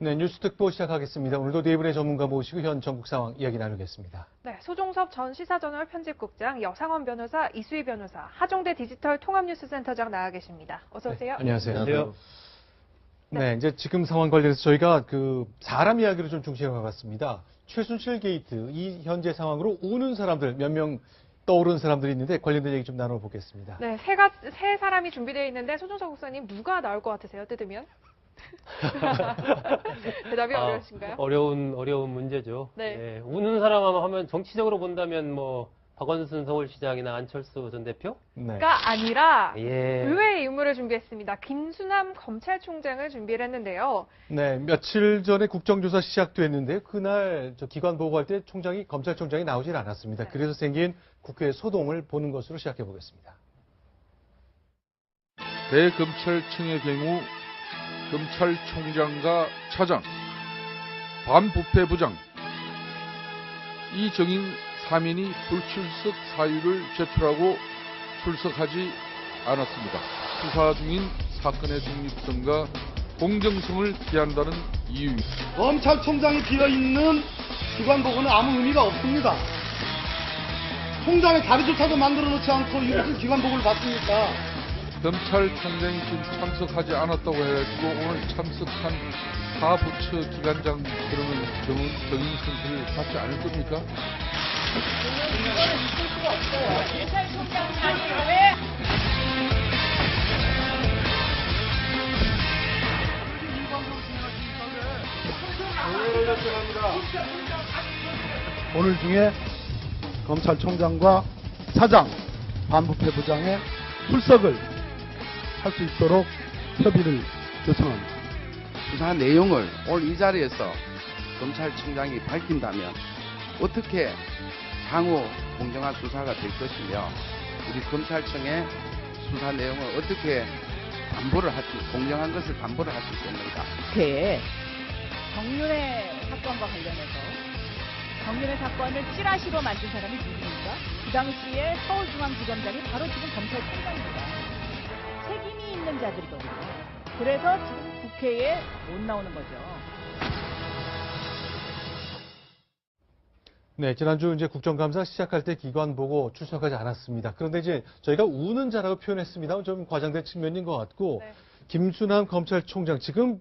네, 뉴스 특보 시작하겠습니다. 오늘도 네 분의 전문가 모시고 현 전국 상황 이야기 나누겠습니다. 네, 소종섭 전 시사저널 편집국장, 여상원 변호사, 이수희 변호사, 하종대 디지털 통합뉴스센터장 나와 계십니다. 어서 오세요. 네, 안녕하세요. 안녕하세요. 네, 이제 지금 상황 관련해서 저희가 사람 이야기를 좀 중심에 가봤습니다. 최순실 게이트, 이 현재 상황으로 우는 사람들 몇 명 떠오르는 사람들이 있는데 관련된 얘기 좀 나눠보겠습니다. 네, 세 사람이 준비되어 있는데 소종섭 국장님 누가 나올 것 같으세요? 뜯으면? 대답이 어려우신가요? 어려운 문제죠. 네. 예, 우는 사람 하면 정치적으로 본다면 뭐 박원순 서울시장이나 안철수 전 대표? 네. 가 아니라 예. 의외의 인물을 준비했습니다. 김수남 검찰총장을 준비를 했는데요. 네, 며칠 전에 국정조사 시작도 했는데 그날 기관 보고할 때 검찰총장이 나오질 않았습니다. 네. 그래서 생긴 국회 소동을 보는 것으로 시작해 보겠습니다. 대검찰청의 경우 검찰총장과 차장, 반부패부장, 이정인 3인이 불출석 사유를 제출하고 출석하지 않았습니다. 수사 중인 사건의 중립성과 공정성을 기한다는 이유입니다. 검찰총장이 비어있는 기관보고는 아무 의미가 없습니다. 총장의 자리조차도 만들어 놓지 않고 이것을 기관보고를 받습니까? 검찰총장이 지금 참석하지 않았다고 해가지고 오늘 참석한 사부처 기관장 그러면 경인 선수를 받지 않을 겁니까? 이거는 있을 수가 없어요. 검찰총장 자리를 왜? 오늘 중에 검찰총장과 차장, 반부패부장의 출석을 할 수 있도록 협의를 요청합니다. 수사 내용을 오늘 이 자리에서 검찰총장이 밝힌다면 어떻게 향후 공정한 수사가 될 것이며 우리 검찰청의 수사 내용을 어떻게 공정한 것을 담보를 할 수 있겠는가. 국회에 정윤회 사건과 관련해서 정윤회 사건을 찌라시로 만든 사람이 누구입니까? 그 당시에 서울중앙지검장이 바로 지금 검찰총장입니다. 책임이 있는 자들이거든요. 그래서 지금 국회에 못 나오는 거죠. 네, 지난주 이제 국정감사 시작할 때 기관 보고 출석하지 않았습니다. 그런데 이제 저희가 우는 자라고 표현했습니다. 좀 과장된 측면인 것 같고, 네. 김수남 검찰총장 지금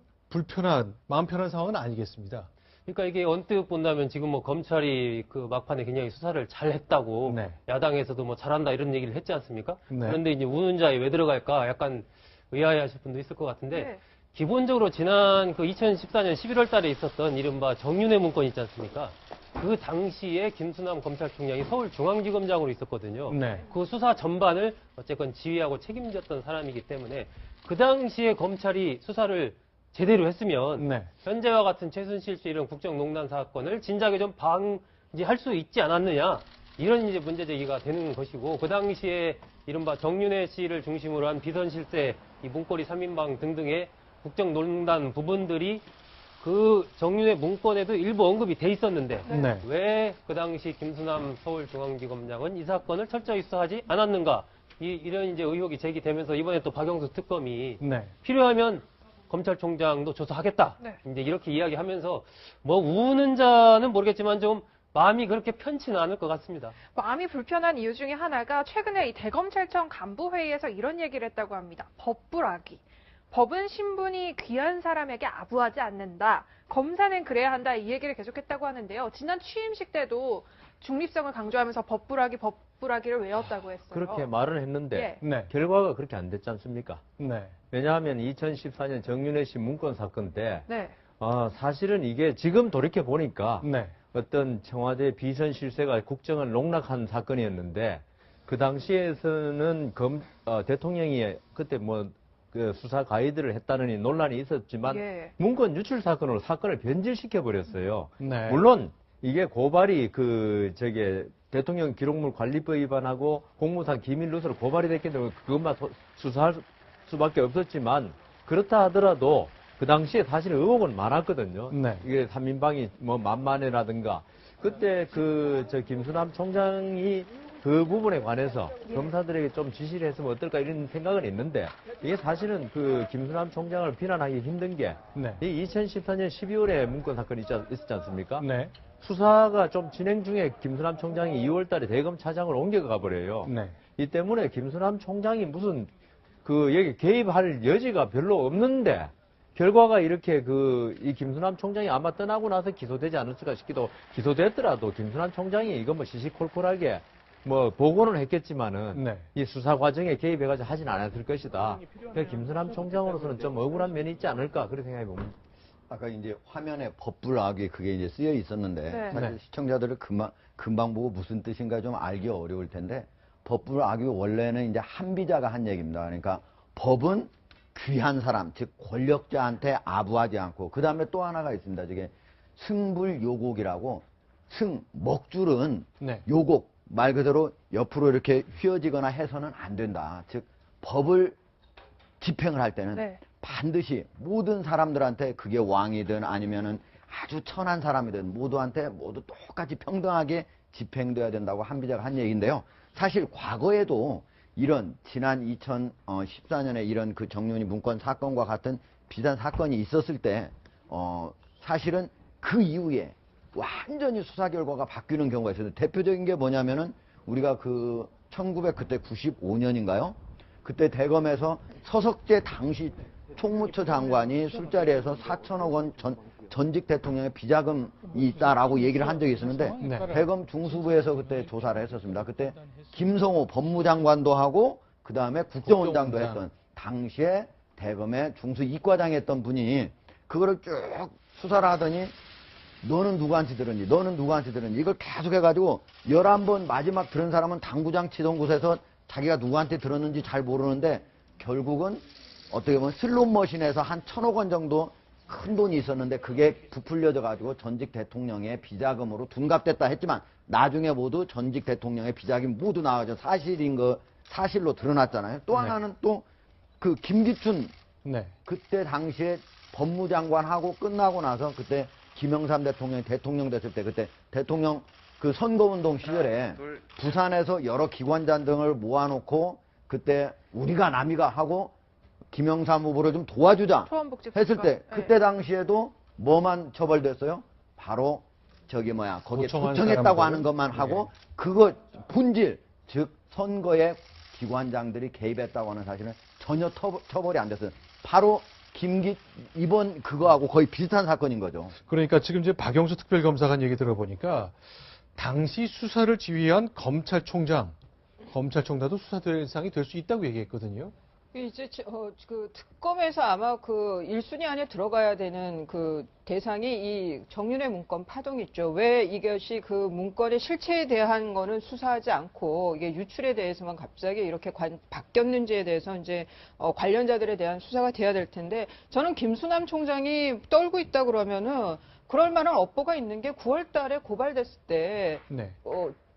마음 편한 상황은 아니겠습니다. 그러니까 이게 언뜻 본다면 지금 뭐 검찰이 그 막판에 굉장히 수사를 잘 했다고 네. 야당에서도 뭐 잘한다 이런 얘기를 했지 않습니까? 네. 그런데 이제 우는 자에 왜 들어갈까 약간 의아해하실 분도 있을 것 같은데 네. 기본적으로 지난 그 2014년 11월 달에 있었던 이른바 정윤회 문건 있지 않습니까? 그 당시에 김수남 검찰총장이 서울중앙지검장으로 있었거든요. 네. 그 수사 전반을 어쨌건 지휘하고 책임졌던 사람이기 때문에 그 당시에 검찰이 수사를 제대로 했으면 네. 현재와 같은 최순실 씨 이런 국정농단 사건을 진작에 좀 방지할 수 있지 않았느냐 이런 이제 문제 제기가 되는 것이고 그 당시에 이른바 정윤회 씨를 중심으로 한 비선실세, 이 문고리 3인방 등등의 국정농단 부분들이 그 정윤회 문건에도 일부 언급이 돼 있었는데 네. 왜 그 당시 김수남 서울중앙지검장은 이 사건을 철저히 수사하지 않았는가 이런 이제 의혹이 제기되면서 이번에 또 박영수 특검이 네. 필요하면 검찰총장도 조사하겠다. 네. 이제 이렇게 이야기하면서 뭐 우는 자는 모르겠지만 좀 마음이 그렇게 편치는 않을 것 같습니다. 마음이 불편한 이유 중에 하나가 최근에 이 대검찰청 간부회의에서 이런 얘기를 했다고 합니다. 법불악이. 법은 신분이 귀한 사람에게 아부하지 않는다. 검사는 그래야 한다. 이 얘기를 계속했다고 하는데요. 지난 취임식 때도 중립성을 강조하면서 법불악이를 외웠다고 했어요. 그렇게 말을 했는데 예. 네. 결과가 그렇게 안 됐지 않습니까? 네. 왜냐하면 2014년 정윤회 씨 문건 사건 때 네. 사실은 이게 지금 돌이켜 보니까 네. 어떤 청와대 비선 실세가 국정을 농락한 사건이었는데 그 당시에서는 대통령이 그때 그 수사 가이드를 했다는 논란이 있었지만 예. 문건 유출 사건으로 사건을 변질시켜 버렸어요. 네. 물론 이게 고발이 대통령 기록물 관리법 위반하고 공무상 기밀 누설로 고발이 됐기 때문에 그것만 수사할 수밖에 없었지만 그렇다 하더라도 그 당시에 사실 의혹은 많았거든요. 네. 이게 3인방이 만만해라든가 그때 김수남 총장이 그 부분에 관해서 검사들에게 좀 지시를 했으면 어떨까 이런 생각은 있는데 이게 사실은 그 김수남 총장을 비난하기 힘든 게 네. 이 2014년 12월에 문건 사건이 있었지 않습니까? 네. 수사가 좀 진행 중에 김수남 총장이 2월 달에 대검 차장을 옮겨가 버려요. 네. 이 때문에 김수남 총장이 무슨 그 여기 개입할 여지가 별로 없는데 결과가 이렇게 이 김수남 총장이 아마 떠나고 나서 기소되지 않을까 싶기도 기소됐더라도 김수남 총장이 이거 뭐 시시콜콜하게 뭐 보고는 했겠지만은 네. 이 수사 과정에 개입해가지고 하진 않았을 것이다. 그러니까 김수남 총장으로서는 좀 억울한 면이 있지 않을까 그런 생각이 봅니다. 아까 이제 화면에 법불악이 그게 이제 쓰여 있었는데 네. 사실 네. 시청자들을 금방 보고 무슨 뜻인가 좀 알기 어려울 텐데 법불악이 원래는 이제 한비자가 한 얘기입니다. 그러니까 법은 귀한 사람, 즉 권력자한테 아부하지 않고 그 다음에 또 하나가 있습니다. 저게 승불요곡이라고 먹줄은 네. 요곡 말 그대로 옆으로 이렇게 휘어지거나 해서는 안 된다. 즉 법을 집행을 할 때는 네. 반드시 모든 사람들한테 그게 왕이든 아니면은 아주 천한 사람이든 모두한테 모두 똑같이 평등하게 집행돼야 된다고 한비자가 한 얘기인데요. 사실 과거에도 이런 지난 2014년에 이런 그 정윤희 문건 사건과 같은 비슷한 사건이 있었을 때 사실은 그 이후에 완전히 수사 결과가 바뀌는 경우가 있어요. 대표적인 게 뭐냐면은 우리가 그 1995년인가요? 그때 대검에서 서석재 당시 총무처 장관이 술자리에서 4천억 원 전직 대통령의 비자금이 있다라고 얘기를 한 적이 있었는데 네. 대검 중수부에서 그때 조사를 했었습니다. 그때 김성호 법무장관도 하고 그 다음에 국정원장도 했던 당시에 대검의 중수 이과장 했던 분이 그거를 쭉 수사를 하더니 너는 누구한테 들었니? 너는 누구한테 들었니? 이걸 계속 해가지고 11번 마지막 들은 사람은 당구장 치던 곳에서 자기가 누구한테 들었는지 잘 모르는데 결국은 어떻게 보면 슬롯머신에서 한 1,000억 원 정도 큰 돈이 있었는데 그게 부풀려져 가지고 전직 대통령의 비자금으로 둔갑됐다 했지만 나중에 모두 전직 대통령의 비자금이 모두 나와서 사실로 드러났잖아요. 또 하나는 또 그 김기춘 네. 그때 당시에 법무장관하고 끝나고 나서 그때 김영삼 대통령이 대통령 됐을 때 그때 대통령 그 선거운동 시절에 부산에서 여러 기관장 등을 모아놓고 그때 우리가 남이가 하고 김영삼 후보를 좀 도와주자 했을 때 그때 당시에도 뭐만 처벌됐어요? 바로 거기에 초청했다고 하는 것만 하고 그거 본질 즉 선거에 기관장들이 개입했다고 하는 사실은 전혀 처벌이 안 됐어요. 바로 이번 그거하고 거의 비슷한 사건인 거죠. 그러니까 지금 이제 박영수 특별검사관 얘기 들어보니까 당시 수사를 지휘한 검찰총장도 수사 대상이 될 수 있다고 얘기했거든요. 이제 그 특검에서 아마 그 1순위 안에 들어가야 되는 그 대상이 이 정윤회 문건 파동 있죠. 왜 이것이 그 문건의 실체에 대한 거는 수사하지 않고 이게 유출에 대해서만 갑자기 이렇게 바뀌었는지에 대해서 이제 관련자들에 대한 수사가 돼야 될 텐데 저는 김수남 총장이 떨고 있다 그러면은 그럴 만한 업보가 있는 게 9월 달에 고발됐을 때 네.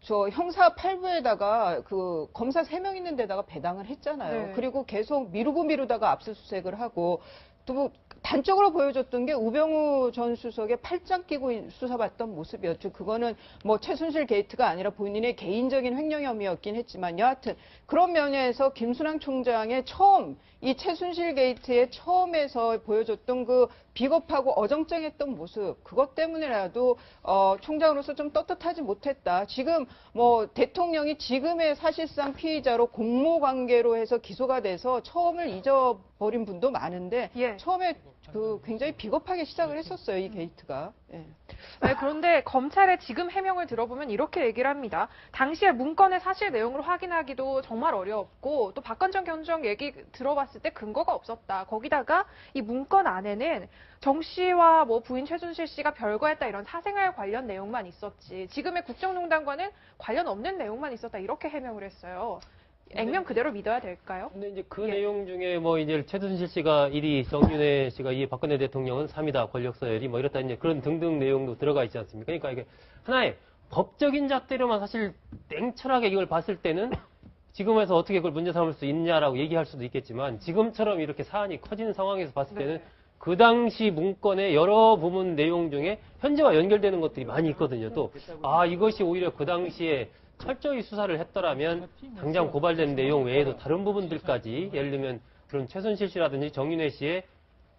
저 형사 8부에다가 그 검사 3명 있는 데다가 배당을 했잖아요. 네. 그리고 계속 미루다가 압수수색을 하고 또 단적으로 보여줬던 게 우병우 전 수석의 팔짱 끼고 수사받던 모습이었죠. 그거는 뭐 최순실 게이트가 아니라 본인의 개인적인 횡령 혐의였긴 했지만 여하튼 그런 면에서 김수남 총장의 이 최순실 게이트의 처음에서 보여줬던 그 비겁하고 어정쩡했던 모습 그것 때문에라도 총장으로서 좀 떳떳하지 못했다. 지금 뭐 대통령이 지금의 사실상 피의자로 공모관계로 해서 기소가 돼서 처음을 잊어버린 분도 많은데 처음에 그 굉장히 비겁하게 시작을 했었어요. 이 게이트가. 예. 네, 그런데 검찰의 지금 해명을 들어보면 이렇게 얘기를 합니다. 당시에 문건의 사실 내용을 확인하기도 정말 어려웠고 또 박관정 경정 얘기 들어봤을 때 근거가 없었다. 거기다가 이 문건 안에는 정 씨와 뭐 부인 최순실 씨가 별거했다 이런 사생활 관련 내용만 있었지 지금의 국정농단과는 관련 없는 내용만 있었다 이렇게 해명을 했어요. 액면 그대로 믿어야 될까요? 근데 이제 그 내용 중에 뭐 이제 최순실 씨가 1위, 정윤회 씨가 2위, 박근혜 대통령은 3위다, 권력 서열이 뭐 이렇다 이제 그런 등등 내용도 들어가 있지 않습니까? 그러니까 이게 하나의 법적인 잣대로만 사실 땡철하게 이걸 봤을 때는 지금에서 어떻게 그걸 문제 삼을 수 있냐라고 얘기할 수도 있겠지만 지금처럼 이렇게 사안이 커지는 상황에서 봤을 때는 그 당시 문건의 여러 부분 내용 중에 현재와 연결되는 것들이 많이 있거든요. 또, 이것이 오히려 그 당시에 철저히 수사를 했더라면 당장 고발된 내용 외에도 다른 부분들까지 예를 들면 그런 최순실 씨라든지 정윤회 씨의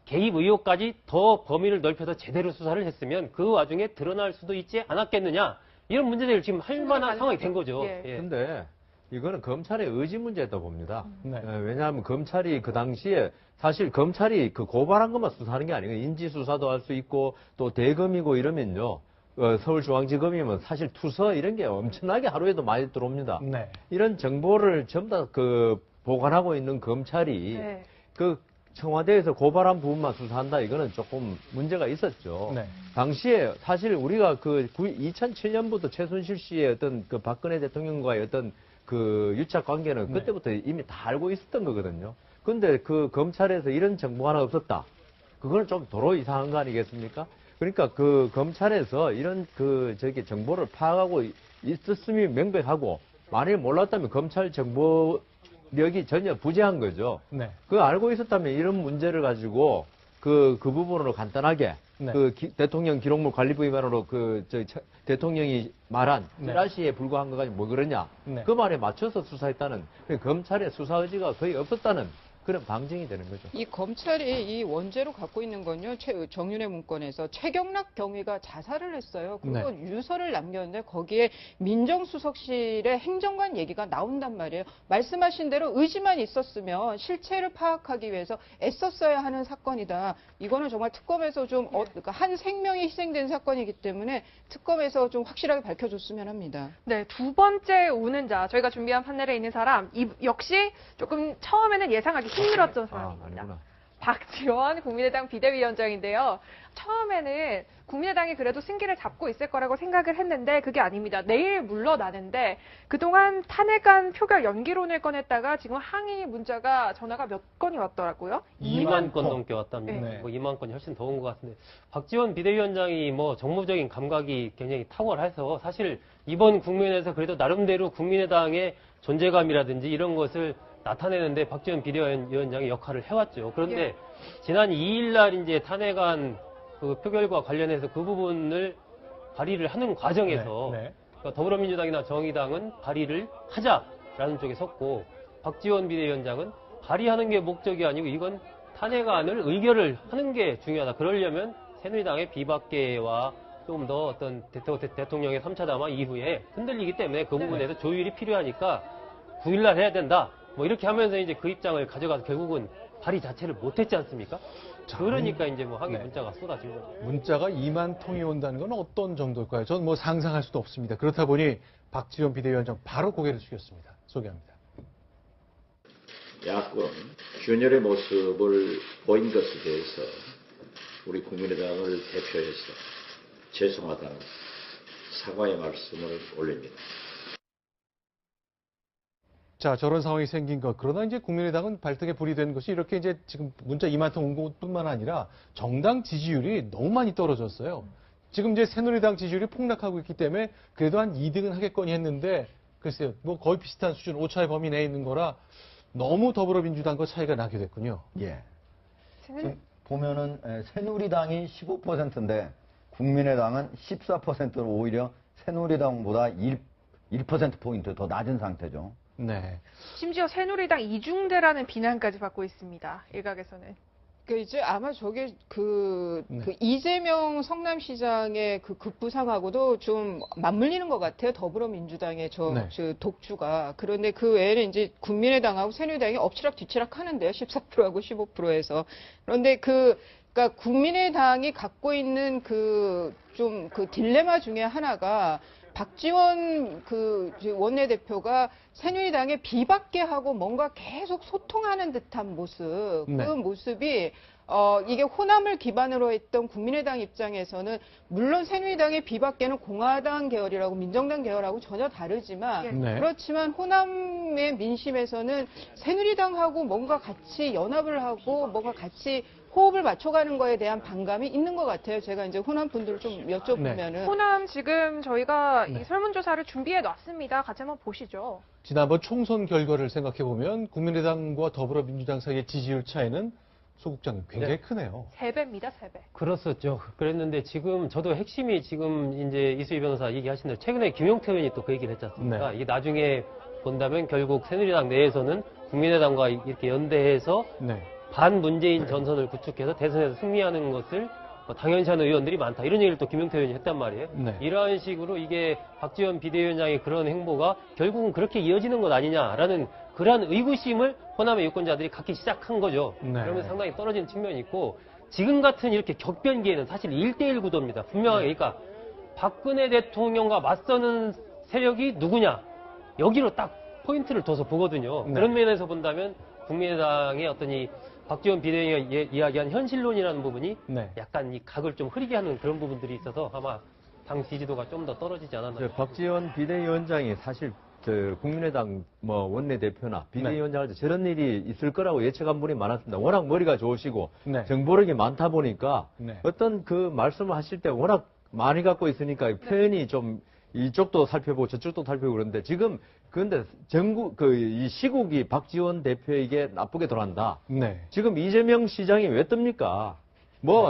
개입 의혹까지 더 범위를 넓혀서 제대로 수사를 했으면 그 와중에 드러날 수도 있지 않았겠느냐. 이런 문제들을 지금 할 만한 상황이 된 거죠. 예. 예. 근데 이거는 검찰의 의지 문제다 봅니다. 네. 왜냐하면 검찰이 그 당시에 사실 검찰이 그 고발한 것만 수사하는 게 아니고 인지수사도 할 수 있고 또 대검이고 이러면요. 서울중앙지검이면 사실 투서 이런 게 엄청나게 하루에도 많이 들어옵니다. 네. 이런 정보를 전부 다 그 보관하고 있는 검찰이 네. 그 청와대에서 고발한 부분만 수사한다 이거는 조금 문제가 있었죠. 네. 당시에 사실 우리가 그 2007년부터 최순실 씨의 어떤 그 박근혜 대통령과의 어떤 그 유착 관계는 그때부터 이미 다 알고 있었던 거거든요. 근데 그 검찰에서 이런 정보가 하나 없었다. 그거는 좀 도로 이상한 거 아니겠습니까? 그러니까 그 검찰에서 이런 그 정보를 파악하고 있었음이 명백하고 만일 몰랐다면 검찰 정보력이 전혀 부재한 거죠. 네. 그거 알고 있었다면 이런 문제를 가지고 그 부분으로 간단하게 네. 대통령 기록물 관리부 위반으로 대통령이 말한 네. 찌라시에 불과한 거 가지고 뭐 그러냐. 네. 그 말에 맞춰서 수사했다는 검찰의 수사 의지가 거의 없었다는 그런 방증이 되는 거죠. 이 검찰이 이 원죄로 갖고 있는 건요, 정윤회 문건에서 최경락 경위가 자살을 했어요. 그리고 네. 유서를 남겼는데 거기에 민정수석실의 행정관 얘기가 나온단 말이에요. 말씀하신 대로 의지만 있었으면 실체를 파악하기 위해서 애썼어야 하는 사건이다. 이거는 정말 특검에서 좀 그러니까 한 생명이 희생된 사건이기 때문에 특검에서 좀 확실하게 밝혀줬으면 합니다. 네, 두 번째 오는 자, 저희가 준비한 판넬에 있는 사람, 역시 조금 처음에는 예상하기 힘들었던 사람입니다. 아니구나. 박지원 국민의당 비대위원장인데요. 처음에는 국민의당이 그래도 승기를 잡고 있을 거라고 생각을 했는데 그게 아닙니다. 내일 물러나는데 그동안 탄핵안 표결 연기론을 꺼냈다가 지금 항의 문자가 전화가 몇 건이 왔더라고요. 2만 건 넘게 왔답니다. 네. 뭐 2만 건이 훨씬 더 온 것 같은데 박지원 비대위원장이 뭐 정무적인 감각이 굉장히 탁월해서 사실 이번 국면에서 그래도 나름대로 국민의당의 존재감이라든지 이런 것을 나타내는데 박지원 비대위원장이 역할을 해왔죠. 그런데 지난 2일 날 이제 탄핵안 그 표결과 관련해서 그 부분을 발의를 하는 과정에서 네. 네. 그러니까 더불어민주당이나 정의당은 발의를 하자라는 쪽에 섰고 박지원 비대위원장은 발의하는 게 목적이 아니고 이건 탄핵안을 의결을 하는 게 중요하다. 그러려면 새누리당의 비박계와 좀 더 어떤 대통령의 3차 담화 이후에 흔들리기 때문에 그 부분에서 조율이 필요하니까 9일날 해야 된다. 뭐 이렇게 하면서 이제 그 입장을 가져가서 결국은 발의 자체를 못했지 않습니까? 그러니까 이제 뭐 항의 문자가 쏟아진 거죠. 문자가 2만 통이 온다는 건 어떤 정도일까요? 저는 뭐 상상할 수도 없습니다. 그렇다 보니 박지원 비대위원장 바로 고개를 숙였습니다. 소개합니다. 야권 균열의 모습을 보인 것에 대해서 우리 국민의당을 대표해서 죄송하다는 사과의 말씀을 올립니다. 자, 저런 상황이 생긴 것. 그러나 이제 국민의당은 발등에 불이 된 것이 이렇게 이제 지금 문자 2만 통 온 것뿐만 아니라 정당 지지율이 너무 많이 떨어졌어요. 지금 이제 새누리당 지지율이 폭락하고 있기 때문에 그래도 한 2등은 하겠거니 했는데 글쎄요, 뭐 거의 비슷한 수준, 오차의 범위 내에 있는 거라 너무 더불어민주당과 차이가 나게 됐군요. 예. 지금 보면은 새누리당이 15%인데 국민의당은 14%로 오히려 새누리당보다 1%포인트 더 낮은 상태죠. 네. 심지어 새누리당 이중대라는 비난까지 받고 있습니다. 일각에서는. 그 이제 아마 저게 그 이재명 성남시장의 그 급부상하고도 좀 맞물리는 것 같아요. 더불어민주당의 저 독주가. 그런데 그 외에는 이제 국민의당하고 새누리당이 엎치락 뒤치락 하는데요. 14%하고 15%에서. 그런데 그러니까 국민의당이 갖고 있는 그 딜레마 중에 하나가 박지원 그 원내대표가 새누리당에 비박계 하고 뭔가 계속 소통하는 듯한 모습, 그 모습이 이게 호남을 기반으로 했던 국민의당 입장에서는 물론 새누리당의 비박계는 공화당 계열이라고 민정당 계열하고 전혀 다르지만 그렇지만 호남의 민심에서는 새누리당하고 뭔가 같이 연합을 하고 뭔가 같이 호흡을 맞춰가는 거에 대한 반감이 있는 것 같아요. 제가 이제 호남 분들을 좀 여쭤보면은. 호남 지금 저희가 이 설문조사를 준비해 놨습니다. 같이 한번 보시죠. 지난번 총선 결과를 생각해 보면 국민의당과 더불어민주당 사이의 지지율 차이는 소극장이 굉장히 크네요. 3배입니다, 3배. 그렇었죠. 그랬는데 지금 저도 핵심이 지금 이제 이수희 변호사 얘기하신 대로 최근에 김용태 의원이 또 그 얘기를 했지 않습니까? 네. 이게 나중에 본다면 결국 새누리당 내에서는 국민의당과 이렇게 연대해서 네. 반문재인 전선을 구축해서 대선에서 승리하는 것을 당연시하는 의원들이 많다. 이런 얘기를 또 김용태 의원이 했단 말이에요. 네. 이러한 식으로 이게 박지원 비대위원장의 그런 행보가 결국은 그렇게 이어지는 것 아니냐라는 그러한 의구심을 호남의 유권자들이 갖기 시작한 거죠. 네. 그러면 상당히 떨어진 측면이 있고 지금 같은 이렇게 격변기에는 사실 1대1 구도입니다. 분명하게. 그러니까 박근혜 대통령과 맞서는 세력이 누구냐. 여기로 딱 포인트를 둬서 보거든요. 네. 그런 면에서 본다면 국민의당의 어떤 이 박지원 비대위가 이야기한 현실론이라는 부분이 네. 약간 이 각을 좀 흐리게 하는 그런 부분들이 있어서 아마 당 지지도가 좀 더 떨어지지 않았나. 박지원 비대위원장이 사실 국민의당 원내대표나 비대위원장할 때 저런 일이 있을 거라고 예측한 분이 많았습니다. 워낙 머리가 좋으시고 네. 정보력이 많다 보니까 네. 어떤 그 말씀을 하실 때 워낙 많이 갖고 있으니까 표현이 좀 이쪽도 살펴보고 저쪽도 살펴보고 그러는데 지금 근데 이 시국이 박지원 대표에게 나쁘게 돌아간다. 네. 지금 이재명 시장이 왜 뜹니까?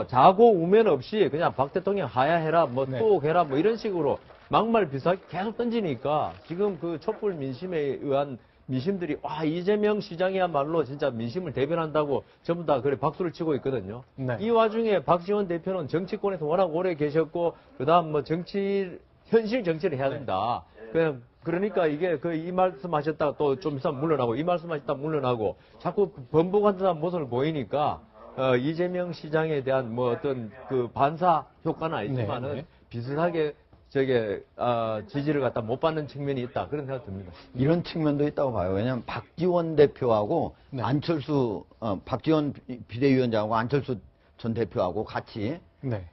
자고 우면 없이 그냥 박 대통령 하야해라, 네. 투옥해라, 이런 식으로 막말 비슷하게 계속 던지니까 지금 그 촛불 민심에 의한 민심들이 이재명 시장이야말로 진짜 민심을 대변한다고 전부 다 그래 박수를 치고 있거든요. 네. 이 와중에 박지원 대표는 정치권에서 워낙 오래 계셨고 그다음 현실 정치를 해야 된다. 그러니까 이게 이 말씀하셨다가 또 좀 있으면 물러나고 이 말씀하셨다가 물러나고 자꾸 번복한 듯한 모습을 보이니까 이재명 시장에 대한 어떤 그 반사 효과는 있지만은 네. 비슷하게 지지를 갖다 못 받는 측면이 있다 그런 생각 듭니다. 이런 측면도 있다고 봐요. 왜냐하면 박지원 대표하고 네. 박지원 비대위원장하고 안철수 전 대표하고 같이 네.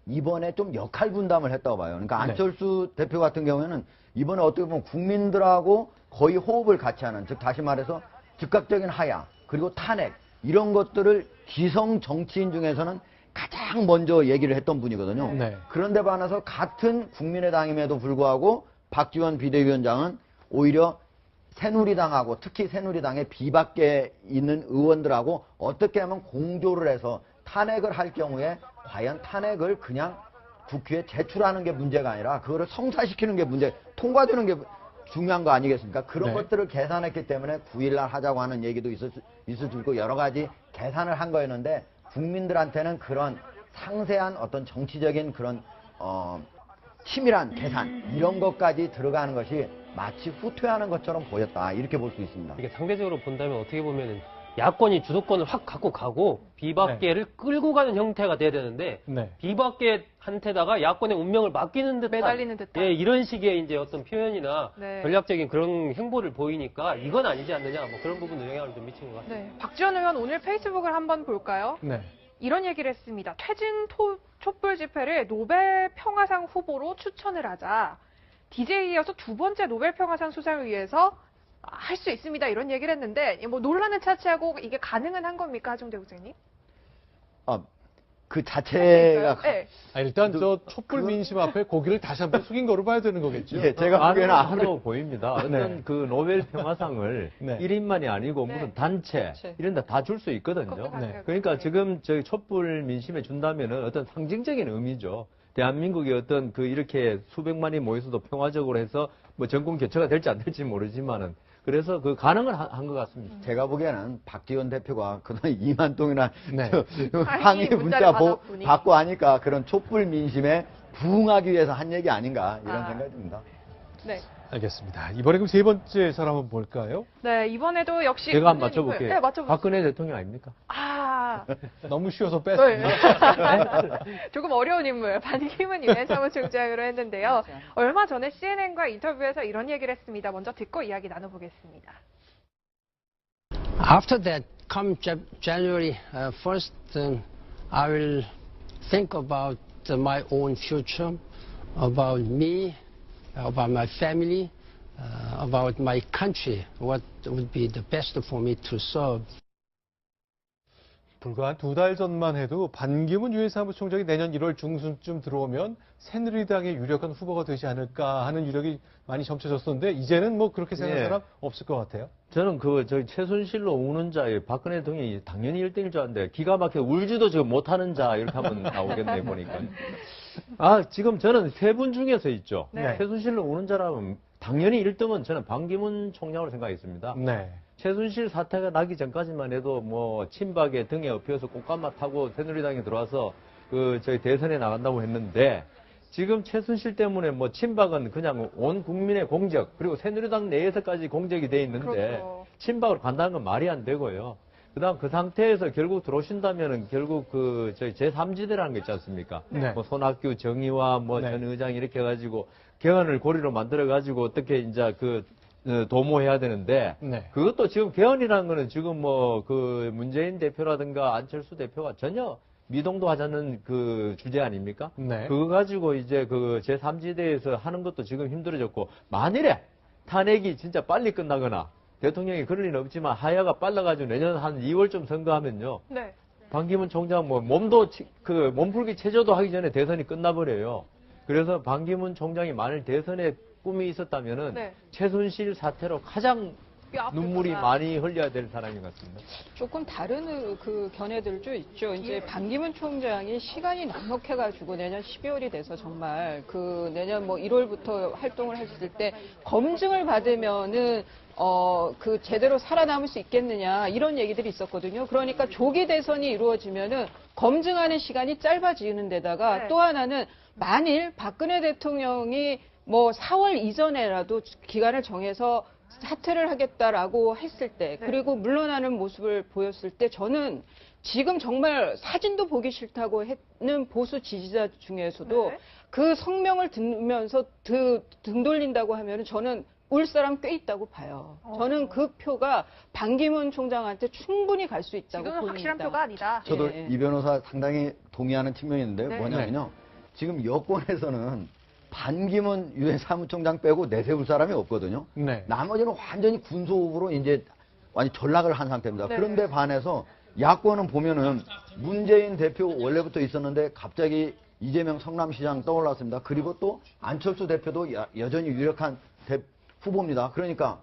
이번에 좀 역할 분담을 했다고 봐요. 그러니까 네. 안철수 대표 같은 경우에는 이번에 어떻게 보면 국민들하고 거의 호흡을 같이 하는, 즉 다시 말해서 즉각적인 하야 그리고 탄핵 이런 것들을 기성 정치인 중에서는 가장 먼저 얘기를 했던 분이거든요. 네. 그런데 반해서 같은 국민의당임에도 불구하고 박지원 비대위원장은 오히려 새누리당하고 특히 새누리당의 비박계에 있는 의원들하고 어떻게 하면 공조를 해서 탄핵을 할 경우에 과연 탄핵을 그냥 국회에 제출하는 게 문제가 아니라 그거를 성사시키는 게 통과되는 게 중요한 거 아니겠습니까? 그런 네. 것들을 계산했기 때문에 9일날 하자고 하는 얘기도 있을 수 있고 여러 가지 계산을 한 거였는데 국민들한테는 그런 상세한 어떤 정치적인 그런 치밀한 계산 이런 것까지 들어가는 것이 마치 후퇴하는 것처럼 보였다 이렇게 볼 수 있습니다. 이게 상대적으로 본다면 어떻게 보면은 야권이 주도권을 확 갖고 가고 비박계를 끌고 가는 형태가 돼야 되는데 네. 비박계한테다가 야권의 운명을 맡기는 듯한 매달리는 듯한. 예, 이런 식의 이제 어떤 표현이나 네. 전략적인 그런 행보를 보이니까 이건 아니지 않느냐 그런 부분도 영향을 좀 미치는 것 같습니다. 네. 박지원 의원 오늘 페이스북을 한번 볼까요? 네. 이런 얘기를 했습니다. 퇴진 촛불 집회를 노벨 평화상 후보로 추천을 하자. DJ에 이어서 두 번째 노벨 평화상 수상을 위해서 할 수 있습니다. 이런 얘기를 했는데 논란은 차치하고 이게 가능은 한 겁니까, 하중대 후생님? 그 자체가 네. 일단 촛불 민심 앞에 고개를 다시 한번 숙인 거로 봐야 되는 거겠죠. 예, 제가 보기에는 하다고 보입니다. 어떤 네. 그 노벨 평화상을 네. 1인만이 아니고 네. 무슨 단체 이런 데 다 줄 수 있거든요. 네. 그러니까 지금 저희 촛불 민심에 준다면은 어떤 상징적인 의미죠. 대한민국이 어떤 이렇게 수백만이 모여서도 평화적으로 해서 정권 교체가 될지 안 될지 모르지만은 그래서 가능을 한 것 같습니다. 제가 보기에는 박지원 대표가 그동안 2만 통이나 네. 항의 문자 받았으니. 받고 하니까 그런 촛불 민심에 부응하기 위해서 한 얘기 아닌가 이런 생각이 듭니다. 네. 알겠습니다. 이번에 그럼 세 번째 사람 한번 볼까요? 네, 이번에도 역시. 제가 한번 맞춰볼게요. 네, 맞춰보세요. 박근혜 대통령 아닙니까? 너무 쉬워서 네. 뺐습니다. 조금 어려운 인물, 반기문 유엔 사무총장으로 했는데요. 얼마 전에 CNN과 인터뷰에서 이런 얘기를 했습니다. 먼저 듣고 이야기 나눠보겠습니다. After that, come January 1st, I will think about my own future, about me, about my family, about my country, what would be the best for me to serve. 불과 한 2달 전만 해도 반기문 유엔 사무총장이 내년 1월 중순쯤 들어오면 새누리당의 유력한 후보가 되지 않을까 하는 유력이 많이 점쳐졌었는데 이제는 뭐 그렇게 생각하는 예. 사람 없을 것 같아요. 저는 저희 최순실로 우는 자, 박근혜 대통령이 당연히 1등일 줄 알았는데 기가 막혀 울지도 지금 못하는 자 이렇게 하면 나오겠네 보니까. 지금 저는 세 분 중에서 있죠. 네. 최순실로 우는 자라면 당연히 1등은 저는 반기문 총장으로 생각했습니다. 네. 최순실 사태가 나기 전까지만 해도 뭐 친박의 등에 업혀서 꽃감마 타고 새누리당에 들어와서 저희 대선에 나간다고 했는데 지금 최순실 때문에 뭐 친박은 그냥 온 국민의 공적 그리고 새누리당 내에서까지 공적이 돼 있는데 그렇죠. 친박으로 간다는 건 말이 안 되고요. 그다음 그 상태에서 결국 들어오신다면은 결국 저희 제3지대라는 게 있지 않습니까? 네. 뭐 손학규, 정의와 뭐 네. 전 의장 이렇게 해가지고 개헌을 고리로 만들어가지고 어떻게 이제 도모해야 되는데 네. 그것도 지금 개헌이라는 거는 지금 뭐 문재인 대표라든가 안철수 대표가 전혀 미동도 하지 않는 주제 아닙니까? 네. 그거 가지고 이제 제3지대에서 하는 것도 지금 힘들어졌고 만일에 탄핵이 진짜 빨리 끝나거나 대통령이 그럴 리는 없지만 하야가 빨라가지고 내년 한 2월쯤 선거하면요. 네. 반기문 총장 몸풀기 체조도 하기 전에 대선이 끝나버려요. 그래서 반기문 총장이 만일 대선에 꿈이 있었다면은 네. 최순실 사태로 가장 뼈아플 눈물이 거다. 많이 흘려야 될 사람인 것 같습니다. 조금 다른 견해들도 있죠. 이제 반기문 총장이 시간이 넉넉해가지고 내년 12월이 돼서 정말 내년 뭐 1월부터 활동을 했을 때 검증을 받으면은 제대로 살아남을 수 있겠느냐 이런 얘기들이 있었거든요. 그러니까 조기 대선이 이루어지면은 검증하는 시간이 짧아지는 데다가 네. 또 하나는 만일 박근혜 대통령이 뭐 4월 이전에라도 기간을 정해서 사퇴를 하겠다라고 했을 때 그리고 물러나는 모습을 보였을 때 저는 지금 정말 사진도 보기 싫다고 했는 보수 지지자 중에서도 네. 그 성명을 들으면서 등 돌린다고 하면은 저는 울 사람 꽤 있다고 봐요. 저는 그 표가 반기문 총장한테 충분히 갈 수 있다고 지금은 봅니다. 확실한 표가 아니다. 저도 예. 이 변호사 상당히 동의하는 측면이 있는데 네. 뭐냐면요. 지금 여권에서는 반기문 유엔 사무총장 빼고 내세울 사람이 없거든요. 네. 나머지는 완전히 군소후보로 이제 완전 전락을 한 상태입니다. 네. 그런데 반해서 야권은 보면은 문재인 대표 원래부터 있었는데 갑자기 이재명 성남시장 떠올랐습니다. 그리고 또 안철수 대표도 여전히 유력한 후보입니다. 그러니까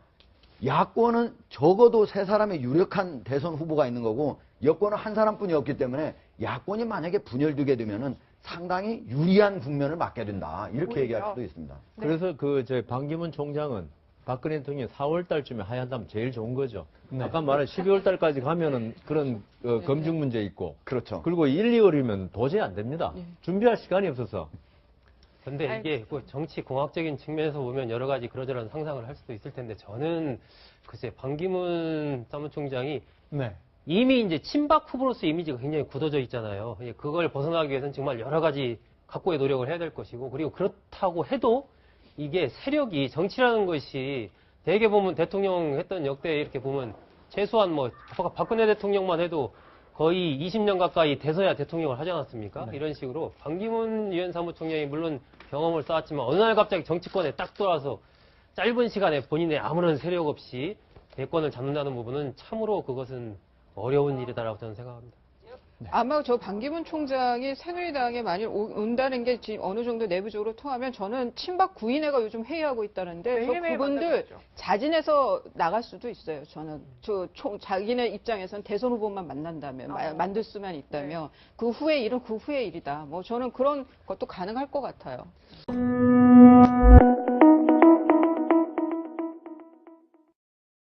야권은 적어도 세 사람의 유력한 대선 후보가 있는 거고 여권은 한 사람뿐이 없기 때문에 야권이 만약에 분열되게 되면은 상당히 유리한 국면을 맞게 된다. 이렇게 오히려. 얘기할 수도 있습니다. 그래서 저희 반기문 총장은 박근혜 대통령이 4월 달쯤에 하야한다면 제일 좋은 거죠. 네. 아까 말한 12월 달까지 가면은 그런 검증 문제 있고. 그렇죠. 그리고 1, 2월이면 도저히 안 됩니다. 준비할 시간이 없어서. 근데 이게 뭐 정치 공학적인 측면에서 보면 여러 가지 그러저런 상상을 할 수도 있을 텐데 저는 글쎄 반기문 사무총장이 네. 이미 이제 친박 후보로서 이미지가 굉장히 굳어져 있잖아요. 그걸 벗어나기 위해서는 정말 여러 가지 각고의 노력을 해야 될 것이고 그리고 그렇다고 해도 이게 세력이 정치라는 것이 대개 보면 대통령 했던 역대 이렇게 보면 최소한 뭐 박근혜 대통령만 해도 거의 20년 가까이 돼서야 대통령을 하지 않았습니까? 네. 이런 식으로 반기문 유엔 사무총장이 물론 경험을 쌓았지만 어느 날 갑자기 정치권에 딱 들어와서 짧은 시간에 본인의 아무런 세력 없이 대권을 잡는다는 부분은 참으로 그것은 어려운 일이다라고 저는 생각합니다. 아마 저 반기문 총장이 새누리당에 만일 온다는 게 지금 어느 정도 내부적으로 통하면 저는 친박 구인회가 요즘 회의하고 있다는데 저 매일매일 그분들 만나죠. 자진해서 나갈 수도 있어요. 저는 자기네 입장에서는 대선 후보만 만난다면 만들 수만 있다면 그 후의 일은 그 후의 일이다. 뭐 저는 그런 것도 가능할 것 같아요.